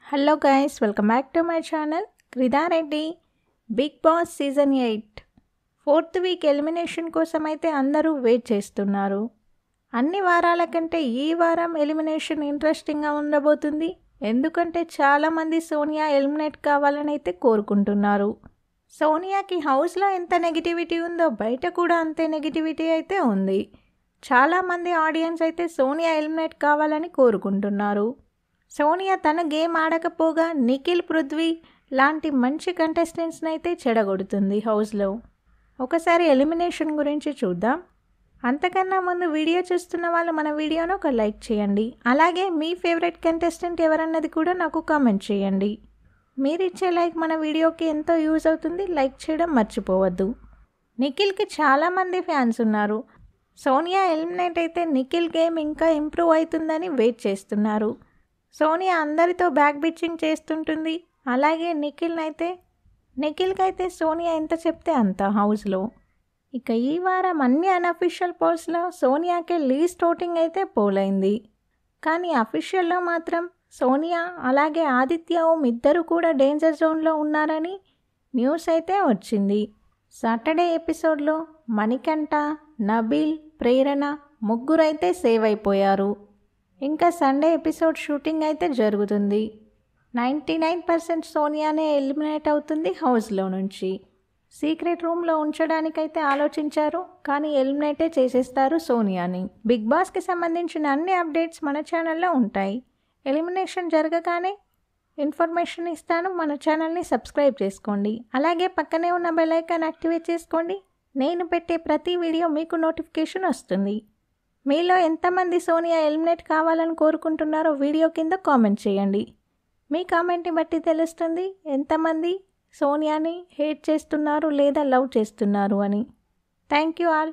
Hello guys, welcome back to my channel Kridareddy. Big boss season 8 4th week elimination కోసం అయితే అందరూ wait చేస్తున్నారు. అన్ని వారాల కంటే ఈ వారం ఎలిమినేషన్ ఇంట్రెస్టింగ్గా ఉండబోతుంది. ఎందుకంటే చాలామంది సోనియా ఎలిమినేట్ కావాలని అయితే కోరుకుంటున్నారు. సోనియాకి హౌస్లో ఎంత నెగిటివిటీ ఉందో బయట కూడా అంతే నెగిటివిటీ అయితే ఉంది. చాలామంది ఆడియన్స్ అయితే సోనియా ఎలిమినేట్ కావాలని కోరుకుంటున్నారు. సోనియా తన గేమ్ ఆడకపోగా నిఖిల్, పృథ్వీ లాంటి మంచి కంటెస్టెంట్స్ని అయితే చెడగొడుతుంది హౌస్లో. ఒకసారి ఎలిమినేషన్ గురించి చూద్దాం. అంతకన్నా ముందు వీడియో చూస్తున్న వాళ్ళు మన వీడియోను ఒక లైక్ చేయండి. అలాగే మీ ఫేవరెట్ కంటెస్టెంట్ ఎవరన్నది కూడా నాకు కామెంట్ చేయండి. మీరిచ్చే లైక్ మన వీడియోకి ఎంతో యూజ్ అవుతుంది. లైక్ చేయడం మర్చిపోవద్దు. నిఖిల్కి చాలామంది ఫ్యాన్స్ ఉన్నారు. సోనియా ఎలిమినేట్ అయితే నిఖిల్ గేమ్ ఇంకా ఇంప్రూవ్ అవుతుందని వెయిట్ చేస్తున్నారు. సోనియా అందరితో బ్యాక్ బిచ్చింగ్ చేస్తుంటుంది. అలాగే నిఖిల్కైతే సోనియా ఎంత చెప్తే అంత హౌస్లో. ఇక ఈ వారం అన్ని అన్అఫీషియల్ పోల్స్లో సోనియాకే లీస్ట్ ఓటింగ్ అయితే పోలైంది. కానీ అఫీషియల్లో మాత్రం సోనియా అలాగే ఆదిత్య ఓం ఇద్దరు కూడా డేంజర్ జోన్లో ఉన్నారని న్యూస్ అయితే వచ్చింది. సాటర్డే ఎపిసోడ్లో మణికంఠ, నబీల్, ప్రేరణ ముగ్గురైతే సేవ్ అయిపోయారు. ఇంకా సండే ఎపిసోడ్ షూటింగ్ అయితే జరుగుతుంది. 99% సోనియానే ఎలిమినేట్ అవుతుంది హౌస్లో నుంచి. సీక్రెట్ రూమ్లో ఉంచడానికైతే ఆలోచించారు, కానీ ఎలిమినేటే చేసేస్తారు సోనియాని. బిగ్ బాస్కి సంబంధించిన అన్ని అప్డేట్స్ మన ఛానల్లో ఉంటాయి. ఎలిమినేషన్ జరగగానే ఇన్ఫర్మేషన్ ఇస్తాను. మన ఛానల్ని సబ్స్క్రైబ్ చేసుకోండి. అలాగే పక్కనే ఉన్న బెల్ ఐకాన్ యాక్టివేట్ చేసుకోండి. నేను పెట్టే ప్రతి వీడియో మీకు నోటిఫికేషన్ వస్తుంది. మీలో ఎంతమంది సోనియా ఎలిమినేట్ కావాలని కోరుకుంటున్నారో వీడియో కింద కామెంట్ చేయండి. మీ కామెంట్ని బట్టి తెలుస్తుంది ఎంతమంది సోనియాని హేట్ చేస్తున్నారు లేదా లవ్ చేస్తున్నారు అని. Thank you all.